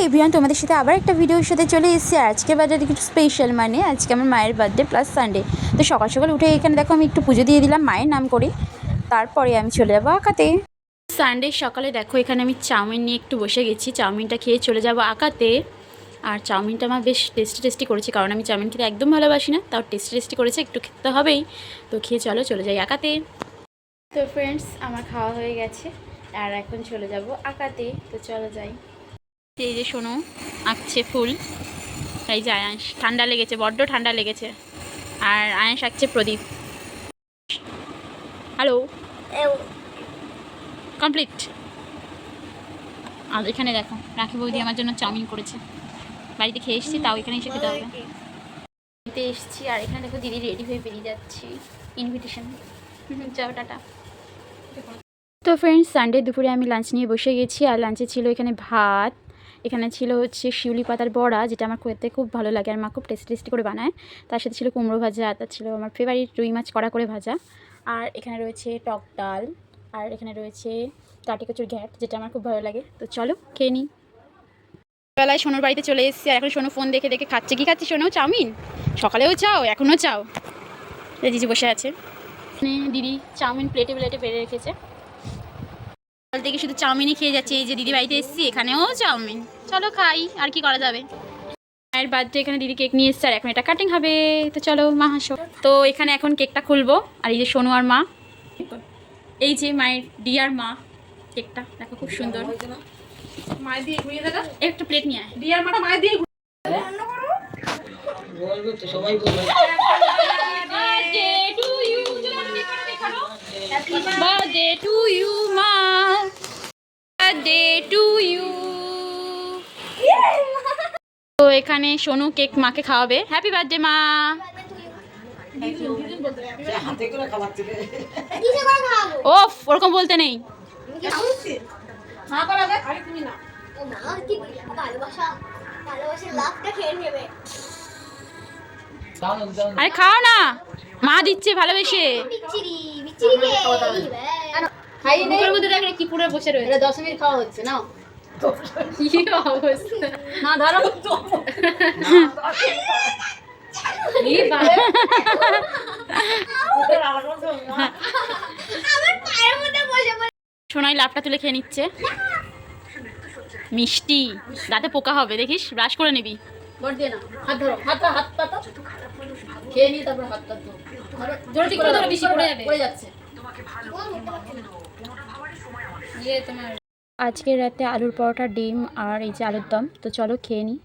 Everyone, তোমাদের সাথে আবার একটা ভিডিওর সাথে চলে এসেছি। আজকে বাজারে কিছু স্পেশাল, মানে আজকে আমার মায়ের বার্থডে প্লাস সানডে। তো সকাল সকাল উঠে এখানে দেখো আমি একটু পুজো দিয়ে দিলাম মায়ের নাম করে, তারপরে আমি চলে যাবো আঁকাতে। সানডে সকালে দেখো এখানে আমি চাউমিন নিয়ে একটু বসে গেছি, চাউমিনটা খেয়ে চলে যাবো আঁকাতে। আর চাউমিনটা আমার বেশ টেস্টি করেছে, কারণ আমি চাউমিন খেতে একদম ভালোবাসি না, তাও টেস্টি করেছে, একটু খেতে হবেই। তো খেয়ে চলে যাই আঁকাতে। তো ফ্রেন্ডস, আমার খাওয়া হয়ে গেছে আর এখন চলে যাব আঁকাতে। তো চলো যাই। এই যে শোনো, আঁকছে ফুল। এই যে আয়াংশ, ঠান্ডা লেগেছে, বড্ড ঠান্ডা লেগেছে। আর আয়াংশ আঁকছে প্রদীপ। Hello, complete. আর এখানে দেখো রাখি বৌদি আমার জন্য চাউমিন করেছে, বাড়িতে খেয়ে এসেছি, তাও এখানে এসে খেতে হবে। বাড়িতে এসেছি আর এখানে দেখো দিদি রেডি হয়ে বেরিয়ে যাচ্ছি, ইনভিটেশন। যাও, টাটা। তো ফ্রেন্ডস, সানডে দুপুরে আমি লাঞ্চ নিয়ে বসে গেছি। আর লাঞ্চে ছিল এখানে ভাত, এখানে ছিল হচ্ছে শিউলি পাতার বড়া, যেটা আমার খেতে খুব ভালো লাগে আর মা খুব টেস্টি করে বানায়। তার সাথে ছিল কুমড়ো ভাজা, তার ছিল আমার ফেভারিট রুই মাছ কড়া করে ভাজা। আর এখানে রয়েছে টক ডাল, আর এখানে রয়েছে কাটি কচুর ঘ্যাট, যেটা আমার খুব ভালো লাগে। তো চলো খেয়ে নিই। বেলায় সোনুর বাড়িতে চলে এসেছি আর এখন সোনু ফোন দেখে খাচ্ছে। কি খাচ্ছি সোনু? চাউমিন। সকালেও চাও, এখনও চাও। জিজি বসে আছে, দিদি চাউমিন প্লেটে বেড়ে রেখেছে। সকাল থেকে শুধু চাউমিনই খেয়ে যাচ্ছে। এই যে দিদি বাড়িতে এসেছি, এখানেও চাউমিন। চলো খাই, আর কি করা যাবে। মায়ের বার্থডে, এখানে দিদি কেক নিয়ে এসছে আর এখন এটা কাটিং হবে। তো চলো মা হাসো। তো এখানে এখন কেকটা খুলবো। আর এই যে সোনু আর মা, এই যে মায়ের ডিয়ার মা, কেকটা দেখো খুব সুন্দর। মায়ের দিয়ে ঘুরিয়ে দাও, একটা প্লেট নিয়ে আয়। ডিয়ার মাটা মায়ের দিয়ে সবাই বলবে birthday to you ma, birthday to you। তো এখানে সোনু কেক মাকে খাওয়াবে। হ্যাপি বার্থডে মা। ওফ, ওরকম বলতে নেই। আরে খাও না, মা দিচ্ছে ভালোবেসে। কি পুরো বসে রয়েছে, 10 মিনিট খাওয়া হচ্ছে না। কি অবস্থা না, ধরো সোনাই লাভটা তুলে খেয়ে নিচ্ছে। মিষ্টি, দাঁতে পোকা হবে, দেখিস, ব্রাশ করে নিবি। আজকের রাতে আলুর পরোটা, ডিম আর এই যে আলুর দম। তো চলো খেয়ে নিই।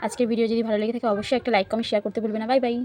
আজকের ভিডিও যদি ভালো লেগে থাকে অবশ্যই একটা লাইক কমেন্ট শেয়ার করতে ভুলবে না। Bye bye.